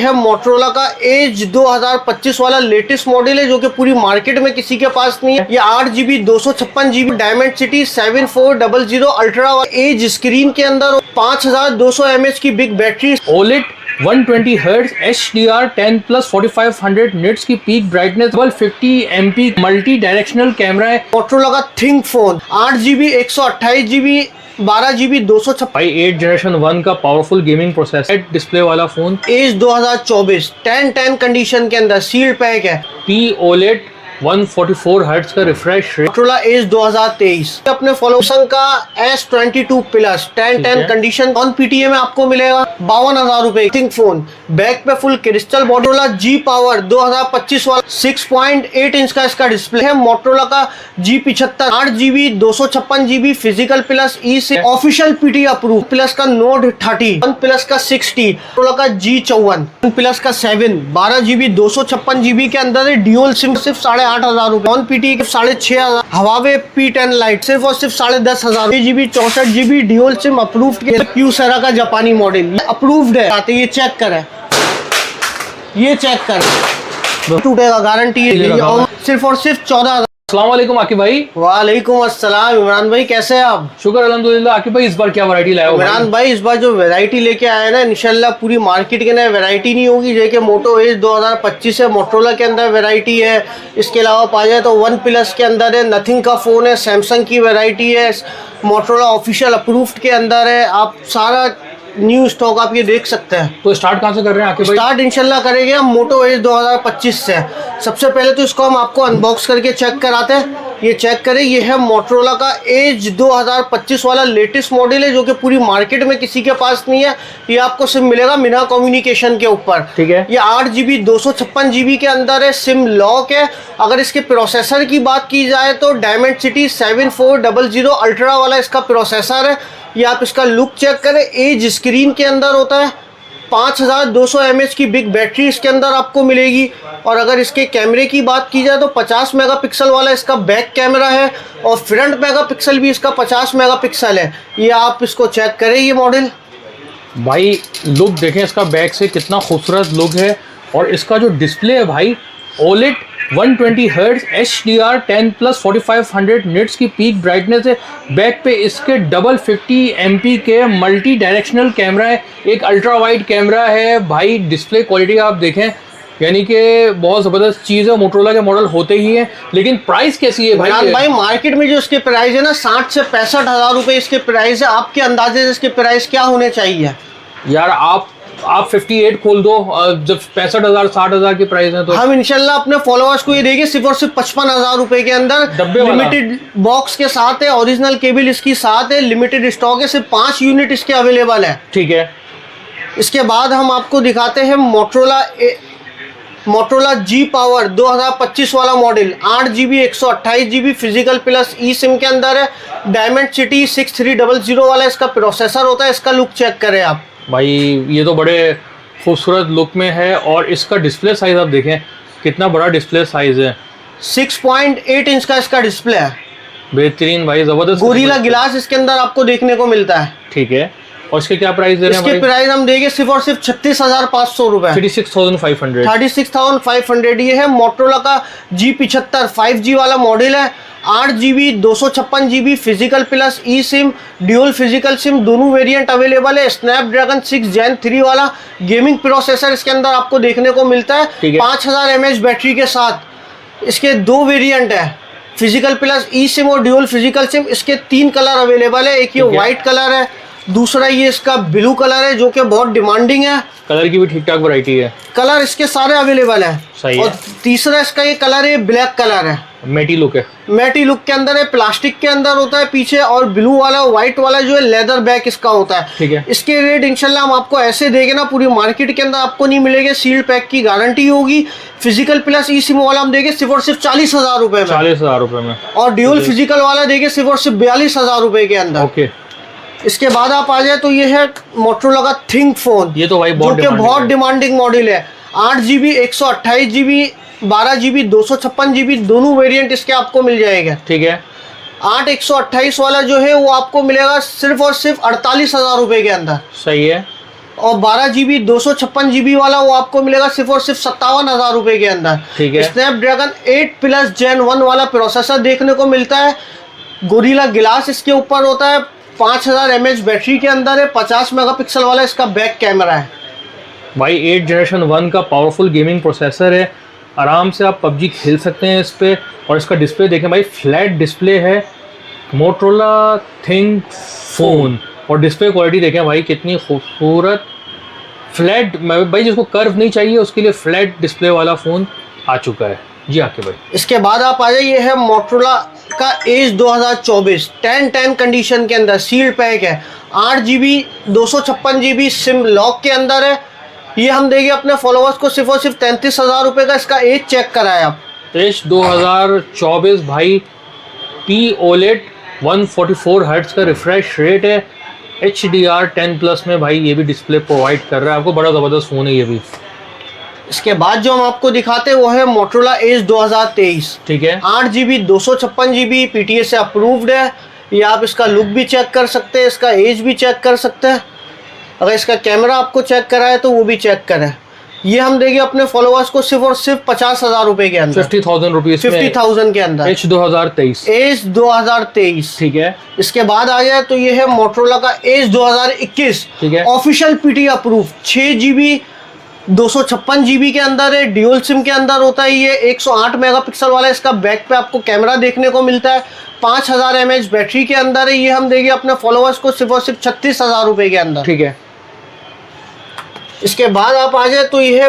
है मोटरोला का एज 2025 वाला लेटेस्ट मॉडल है, जो कि पूरी मार्केट में किसी के पास नहीं है। ये 8GB 256GB diamond city 7400 ultra edge screen के अंदर 5200 mAh की big battery, OLED 120 Hz HDR 10 plus 4500 nits की peak brightness, 50 MP multi directional camera है। मोटरोला का think phone 8GB 128GB 12GB 256 भाई 8 जनरेशन 1 का पावरफुल गेमिंग प्रोसेसर डिस्प्ले वाला फोन, एज 2024 1010 कंडीशन के अंदर सील्ड पैक है। OLED 144 हर्ट्ज का रिफ्रेश रेट। मोटरोला एज 2023 अपने फॉलोसंग का S22 plus 1010 condition on PTA में आपको मिलेगा 52,000 रुपए। थिंक फोन बैक पे full crystal Motorola G power 2025 वाला 6.8 इंच का इसका डिस्प्ले है। मोटरोला का G75 8GB 256GB physical plus ई से ऑफिशियल PTA अप्रूव प्लस का नोट 30 1 प्लस का 60 मोटरोला का G54 1 प्लस का 7 12GB 256GB के अंदर है। ड्यूल सिम सिर्फ 8,500 रुपए, ऑन PTA के 6,500। हवावे P10 लाइट सिर्फ और सिर्फ 10,500। 6GB 64GB dual SIM approved क्यूसेरा का जापानी मॉडल अप्रूव्ड है। आते ये चेक करें, ये चेक करें, टूटेगा गारंटी है। सिर्फ और सिर्फ 14,000। अस्सलाम वालेकुम आकिब भाई। वालेकुम अस्सलाम इमरान भाई, कैसे हैं आप? शुक्र अल्हम्दुलिल्लाह। आकिब भाई इस बार क्या वैरायटी लाए हो? इमरान भाई इस बार जो वैरायटी लेके आए ना, इंशाल्लाह पूरी मार्केट के ना वैरायटी नहीं होगी। जैसे मोटो एज 2025 है, मोटरोला के अंदर वैरायटी है। इसके अलावा पा जाए तो 1 प्लस के अंदर है, नथिंग का फ़ोन है, सैमसंग की वैरायटी है, मोटरोला ऑफिशियल अप्रूव्ड के अंदर है। आप सारा न्यू स्टॉक आप ये देख सकते हैं। तो स्टार्ट कहाँ से कर रहे हैं आकिब भाई? स्टार्ट इंशाल्लाह करेंगे हम मोटो एज 2025 से। सबसे पहले तो इसको हम आपको अनबॉक्स करके चेक कराते हैं। ये चेक करें, ये है मोटरोला का एज 2025 वाला लेटेस्ट मॉडल है, जो कि पूरी मार्केट में किसी के पास नहीं है। ये आपको सिम मिलेगा मीना कम्युनिकेशन के ऊपर। ठीक है। ये 8GB 256GB के अंदर है, सिम लॉक है। अगर इसके प्रोसेसर की बात की जाए तो डायमंड सिटी 7400 अल्ट्रा वाला इसका प्रोसेसर है। ये आप इसका लुक चेक करें, एज स्क्रीन के अंदर होता है। 5200 mAh की बिग बैटरी इसके अंदर आपको मिलेगी। और अगर इसके कैमरे की बात की जाए तो 50 मेगापिक्सल वाला इसका बैक कैमरा है, और फ्रंट मेगापिक्सल भी इसका 50 मेगापिक्सल है। ये आप इसको चेक करें, ये मॉडल भाई लुक देखें इसका बैक से, कितना खूबसूरत लुक है। और इसका जो डिस्प्ले है भाई, OLED 120 Hz HDR 10 plus 4500 nits की पीक ब्राइटनेस है। बैक पे इसके डबल 50 MP के मल्टी डायरेक्शनल कैमरा है, एक अल्ट्रा वाइड कैमरा है। भाई डिस्प्ले क्वालिटी आप देखें, यानी कि बहुत ज़बरदस्त चीज़ है। मोटरोला के मॉडल होते ही हैं, लेकिन प्राइस कैसी है भाई? मार्केट में जो इसके प्राइस है ना 60 से 65,000 रुपये इसके प्राइस है। आपके अंदाजे से इसके प्राइस क्या होने चाहिए? यार आप 58 खोल दो, जब 65,000 60,000 की प्राइस है तो हम इंशाल्लाह अपने फॉलोअर्स को ये देंगे सिर्फ और सिर्फ 55,000 रुपए के अंदर। लिमिटेड बॉक्स के साथ है, ओरिजिनल केबल इसकी साथ है, लिमिटेड स्टॉक है, सिर्फ 5 यूनिट इसके अवेलेबल है। ठीक है। इसके बाद हम आपको दिखाते हैं मोटरोला G पावर 2025 वाला model 8GB 128GB physical plus e sim के अंदर है। डायमंड सिटी 6300 वाला इसका प्रोसेसर होता है। इसका लुक चेक करें आप भाई, ये तो बड़े खूबसूरत लुक में है। और इसका डिस्प्ले साइज आप देखें, कितना बड़ा डिस्प्ले साइज है। 6.8 इंच का इसका डिस्प्ले है। बेहतरीन भाई, जबरदस्त। गोरिल्ला ग्लास इसके अंदर आपको देखने को मिलता है। ठीक है। और इसके क्या प्राइस दे रहे हैं? इसके प्राइस हम देंगे सिर्फ और सिर्फ 36,500 रुपए। 36,500। 36,500 ये है। मोटरोला का G75 5G वाला मॉडल है। 8GB 256GB physical plus e SIM dual physical SIM दोनों वेरिएंट अवेलेबल है। स्नैपड्रैगन 6 Gen 3 वाला गेमिंग प्रोसेसर इसके अंदर आपको देखने को मिलता है। 5000 mAh बैटरी के साथ इसके 2 वेरिएंट है, फिजिकल प्लस ई सिम और ड्यूल फिजिकल सिम। इसके 3 कलर अवेलेबल है। एक ये व्हाइट कलर है, दूसरा ये इसका ब्लू कलर है, जो कि बहुत डिमांडिंग है। कलर की भी ठीक ठाक वैरायटी है, कलर इसके सारे अवेलेबल है। सही और है। तीसरा इसका ये कलर है, ब्लैक कलर है, मेटी लुक है। मेटी लुक के अंदर है, प्लास्टिक के अंदर होता है पीछे। और ब्लू वाला व्हाइट वाला जो है लेदर बैक इसका होता है। ठीक है। इसके रेट इंशाल्लाह हम आपको ऐसे देंगे ना, पूरी मार्केट के अंदर आपको नहीं मिलेंगे। सील्ड पैक की गारंटी होगी। फिजिकल प्लस ई सिम वाला हम देंगे सिर्फ और सिर्फ 40,000 रुपए में। 40,000 रुपए में। और ड्यूल फिजिकल वाला देंगे सिर्फ और सिर्फ 42,000 रुपए के अंदर। ओके। इसके बाद आप आ जाए तो ये है मोटरोला का थिंक फोन। ये तो भाई बहुत डिमांडिंग मॉडल है। 8GB 128GB 12GB 256GB दोनों वेरिएंट इसके आपको मिल जाएगा। ठीक है। 8 128 वाला जो है वो आपको मिलेगा सिर्फ और सिर्फ 48,000 रुपए के अंदर। सही है। और 12 GB 256 GB वाला वो आपको मिलेगा सिर्फ और सिर्फ 57,000 रुपए के अंदर। ठीक है। स्नैपड्रैगन 8 प्लस Gen 1 वाला प्रोसेसर देखने को मिलता है। गोरिल्ला ग्लास इसके ऊपर होता है। 5000 mAh बैटरी के अंदर है। 50 मेगापिक्सल वाला इसका बैक कैमरा है। भाई 8 जनरेशन 1 का पावरफुल गेमिंग प्रोसेसर है। आराम से आप पबजी खेल सकते हैं इस पे। और इसका डिस्प्ले देखें भाई, फ्लैट डिस्प्ले है। Motorola think phone. और डिस्प्ले क्वालिटी देखें भाई कितनी खूबसूरत। फ्लैट भाई जिसको कर्व नहीं चाहिए उसके लिए फ्लैट डिस्प्ले वाला फ़ोन आ चुका है। जी आके भाई इसके बाद आप आ जाइए, है मोटरोला का एज 2024 1010 कंडीशन के अंदर सील्ड पैक है। 8 GB 256 GB सिम लॉक के अंदर है। ये हम देंगे अपने फॉलोअर्स को सिर्फ और सिर्फ 33,000 रुपये का। इसका एज चेक कराए आप। एज 2024 भाई। P OLED 144 हर्ट्ज का रिफ्रेश रेट है। HDR 10+ में भाई ये भी डिस्प्ले प्रोवाइड कर रहा है आपको। बड़ा ज़बरदस्त फ़ोन है ये भी। इसके बाद जो हम आपको दिखाते हैं वो है मोटरोला एज 2023। ठीक है। 8 GB 256 GB PTA से अप्रूव्ड है। ये आप इसका लुक भी चेक कर सकते हैं, इसका एज भी चेक कर सकते हैं। अगर इसका कैमरा आपको चेक कराए तो वो भी चेक करें। ये हम देंगे अपने फॉलोअर्स को सिर्फ और सिर्फ 50,000 रुपये के अंदर। 50,000 रुपीज़ 50,000 के अंदर। एज 2023। एज 2023। ठीक है। इसके बाद आ जाए तो ये है मोटरोला का एज 2021। ठीक है। Official PTA approve 6 GB 256 GB के अंदर है। ड्यूल सिम के अंदर होता है। ये 108 मेगापिक्सल वाला इसका बैक पे आपको कैमरा देखने को मिलता है। 5000 mAh बैटरी के अंदर है। ये हम देंगे अपने फॉलोअर्स को सिर्फ और सिर्फ 36,000 रुपये के अंदर। ठीक है। इसके बाद आप आ जाए तो ये है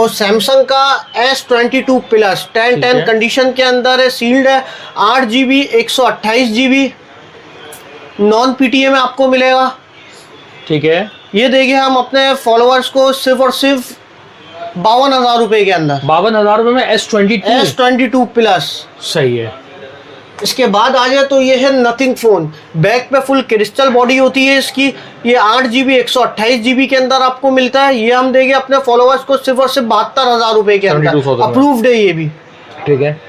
सैमसंग का S22 प्लस 1010 कंडीशन के अंदर है। सील्ड है। 8 GB 128 GB नॉन PTA में आपको मिलेगा। ठीक है। ये देंगे हम अपने फॉलोअर्स को सिर्फ और सिर्फ 52,000 रुपये के अंदर। 52,000 रुपये में S22 प्लस। सही है। इसके बाद आ जाए तो ये है नथिंग फ़ोन। बैक पे फुल क्रिस्टल बॉडी होती है इसकी। ये 8 GB 128 GB के अंदर आपको मिलता है। ये हम देंगे अपने फॉलोअर्स को सिर्फ और सिर्फ 72,000 रुपये के अंदर। अप्रूव्ड है ये भी। ठीक है।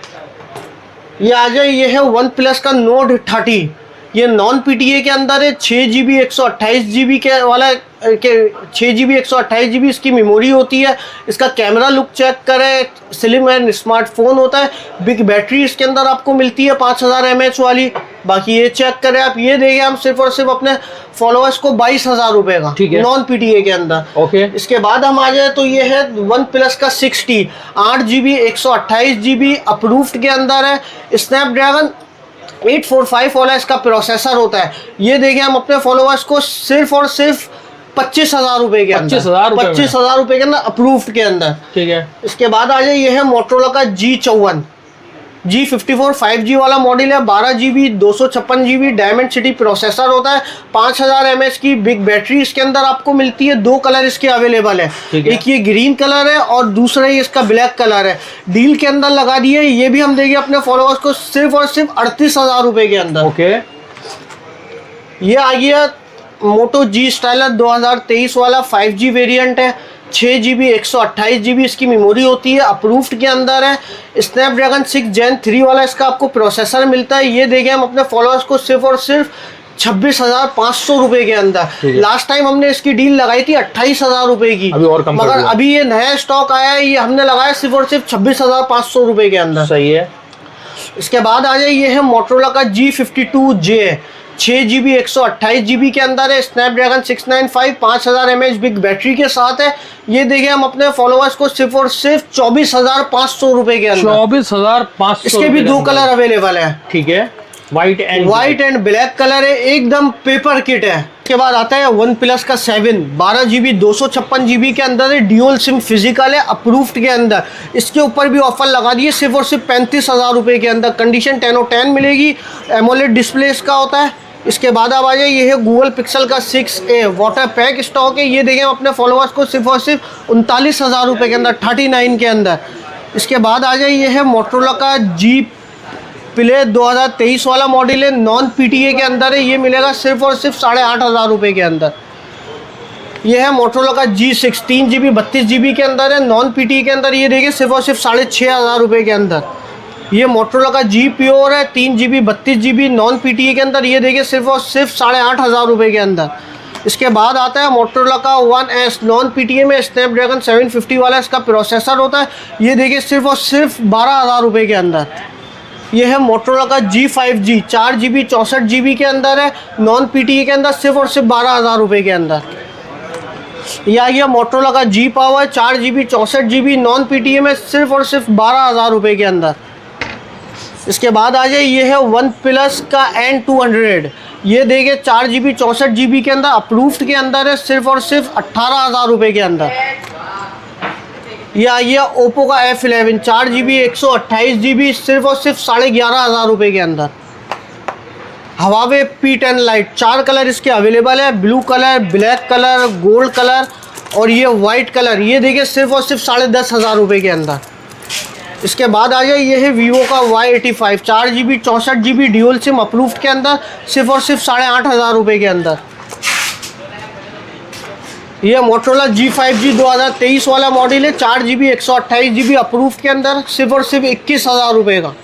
ये आ जाए, ये है वन प्लस का नोट 30। ये नॉन PTA के अंदर है। 6 GB 128 GB के वाला के 6 GB 128 GB इसकी मेमोरी होती है। इसका कैमरा लुक चेक करें। स्लिम एंड स्मार्टफोन होता है। बिग बैटरी इसके अंदर आपको मिलती है 5000 mAh वाली। बाकी ये चेक करें आप। ये देंगे हम सिर्फ और सिर्फ अपने फॉलोअर्स को 22,000 रुपये का। ठीक है। नॉन PTA के अंदर। ओके। इसके बाद हम आ जाए तो ये है वन प्लस का 60 8 GB 128 GB अप्रूव्ड के अंदर है। स्नैपड्रैगन 845 वाला इसका प्रोसेसर होता है। ये देखें हम अपने फॉलोअर्स को सिर्फ और सिर्फ 25,000 रुपये के अंदर। 25,000 रुपये के अंदर अप्रूव्ड के अंदर। ठीक है। इसके बाद आ जाए, ये है मोटरोला का G54 G54 5G वाला मॉडल है। 12 GB 256 GB diamond city processor होता है। 5000 mAh की बिग बैटरी इसके अंदर आपको मिलती है। 2 कलर इसके अवेलेबल है। एक ये ग्रीन कलर है और दूसरा ये इसका ब्लैक कलर है। डील के अंदर लगा दिए। ये भी हम देंगे अपने फॉलोअर्स को सिर्फ और सिर्फ 38,000 रुपये के अंदर। ओके। ये आ गया मोटो G स्टाइलर 2023 वाला 5G वेरिएंट है। 6 GB 128 GB इसकी मेमोरी होती है। अप्रूव्ड के अंदर है। स्नैपड्रैगन 6 Gen 3 वाला इसका आपको प्रोसेसर मिलता है। ये देंगे हम अपने फॉलोअर्स को सिर्फ और सिर्फ 26,500 रुपये के अंदर। लास्ट टाइम हमने इसकी डील लगाई थी 28,000 रुपये की। अभी और कम मगर अभी ये नया स्टॉक आया है। ये हमने लगाया सिर्फ और सिर्फ 26,500 रुपये के अंदर। सही है। इसके बाद आ जाए, ये है मोटरोला का G52J 6 GB 128 GB के अंदर है। स्नैपड्रैगन 695 5000 mAh बिग बैटरी के साथ है। ये देखें हम अपने फॉलोअर्स को सिर्फ और सिर्फ 24,500 रुपये के अंदर। 24,500। इसके भी 2 कलर अवेलेबल है। ठीक है। वाइट एंड ब्लैक कलर है। एकदम पेपर किट है। इसके बाद आता है वन प्लस का 7 12 GB 256 GB के अंदर है। ड्यूल सिम फिजिकल है। अप्रूव्ड के अंदर। इसके ऊपर भी ऑफर लगा दिए सिर्फ और सिर्फ 35,000 रुपये के अंदर। कंडीशन 10/10 मिलेगी। एमोलेड डिस्प्ले इसका होता है। इसके बाद अब आ जाए, ये है गूगल पिक्सल का 6a वाटर पैक स्टॉक है। ये देखें अपने फॉलोअर्स को सिर्फ और सिर्फ 39,000 रुपये के अंदर 39 के अंदर। इसके बाद आ जाए, ये है मोटरोला का G प्ले 2023 वाला मॉडल है। नॉन PTA के अंदर है। ये मिलेगा सिर्फ और सिर्फ 8,500 रुपये के अंदर। ये है मोटरोला का G6 3 GB 32 GB के अंदर है। नॉन PTA के अंदर ये देखिए सिर्फ और सिर्फ 6,500 रुपये के अंदर। ये मोटरोला का G प्योर है 3 GB 32 GB नॉन PTA के अंदर। ये देखिए सिर्फ और सिर्फ 8,500 रुपये के अंदर। इसके बाद आता है मोटरोला का 1S नॉन पीटीए में स्नैपड्रैगन 750 वाला इसका प्रोसेसर होता है। ये देखिए सिर्फ और सिर्फ 12,000 रुपये के अंदर। ये है मोटरोला का G5G 4GB 64GB के अंदर है, नॉन पीटीए के अंदर, सिर्फ और सिर्फ 12,000 रुपये के अंदर। यह मोटरोला का G power 4GB 64GB non PTA में, सिर्फ और सिर्फ 12,000 रुपये के अंदर। इसके बाद आ जाए, ये है वन प्लस का N200। ये देखिए 4GB 64GB के अंदर, अप्रूव्ड के अंदर है, सिर्फ और सिर्फ 18,000 रुपये के अंदर। ये ओप्पो का F11 4GB 128GB, सिर्फ और सिर्फ 11,500 रुपये के अंदर। हवावे P10 लाइट 4 कलर इसके अवेलेबल है, blue colour, black colour, gold colour और ये वाइट कलर। ये देखिए सिर्फ और सिर्फ 10,500 रुपये के अंदर। इसके बाद आ जाए, ये है वीवो का Y85 4GB 64GB dual SIM approved के अंदर, सिर्फ और सिर्फ 8,500 रुपये के अंदर। ये मोटरोला G5G 2023 वाला मॉडल है, 4GB 128GB अप्रूव्ड के अंदर, सिर्फ और सिर्फ 21,000 रुपये का।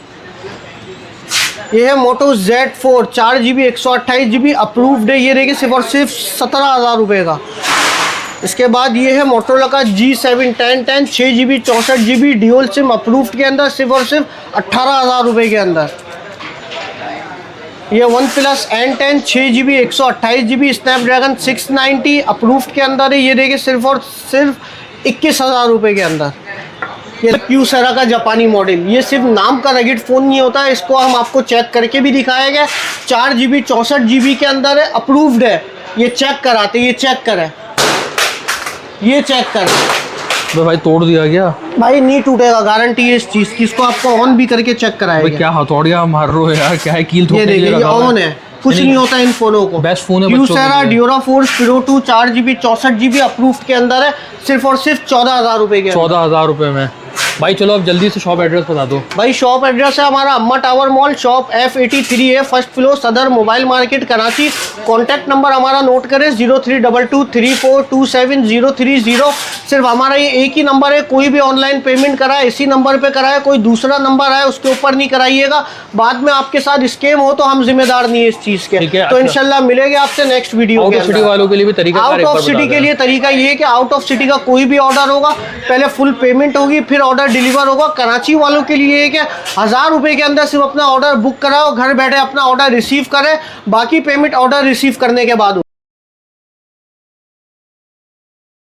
ये है मोटो Z4 4GB 128GB अप्रूव्ड है, ये देखिए सिर्फ और सिर्फ 17,000 रुपये का। इसके बाद ये है मोटरोला का G7 1010 6GB 64GB dual SIM approved के अंदर, सिर्फ और सिर्फ 18,000 रुपये के अंदर। ये one plus N10 6GB 128GB Snapdragon 690 approved के अंदर है, ये देखिए सिर्फ और सिर्फ 21,000 रुपये के अंदर। ये क्यूसेरा का जापानी मॉडल, ये सिर्फ नाम का रगिड फ़ोन नहीं होता है, इसको हम आपको चेक करके भी दिखाया गया। 4GB 64GB के अंदर है, अप्रूव्ड है। ये चेक कराते, ये चेक करें, ये चेक करें। तो भाई तोड़ दिया गया भाई, नहीं टूटेगा, गारंटी है इस चीज़ की। इसको आपको ऑन भी करके चेक कराएगा। क्या हथौड़िया मार रहे हो यार, क्या है कील ये देखिए, ये ऑन है, कुछ नहीं होता इन फोनों को। बेस्ट फोन है क्यूसेरा ड्यूराफोर्स प्रो 2 4GB 64GB अप्रूव्ड के अंदर है, सिर्फ और सिर्फ 14,000 रुपये के। 14,000 रुपये में। भाई चलो अब जल्दी से शॉप एड्रेस बता दो। भाई शॉप एड्रेस है हमारा अम्मा टावर मॉल, शॉप F83 है, फर्स्ट फ्लोर, सदर mobile market, Karachi. Contact number हमारा नोट करें 032234273030। सिर्फ हमारा ये एक ही नंबर है, कोई भी ऑनलाइन पेमेंट कराए इसी नंबर पे कराए, कोई दूसरा नंबर है उसके ऊपर नहीं कराइएगा। बाद में आपके साथ स्कैम हो तो हम जिम्मेदार नहीं है इस चीज़ के। तो इंशाल्लाह मिलेंगे आपसे नेक्स्ट वीडियो के अंदर। वालों के लिए भी तरीका, आउट ऑफ सिटी के लिए तरीका ये है कि आउट ऑफ सिटी का कोई भी ऑर्डर होगा, पहले फुल पेमेंट होगी, फिर ऑर्डर डिलीवर होगा। कराची वालों के लिए है कि 1,000 रुपये के अंदर सिर्फ अपना ऑर्डर बुक कराओ, घर बैठे अपना ऑर्डर रिसीव करें, बाकी पेमेंट ऑर्डर रिसीव करने के बाद।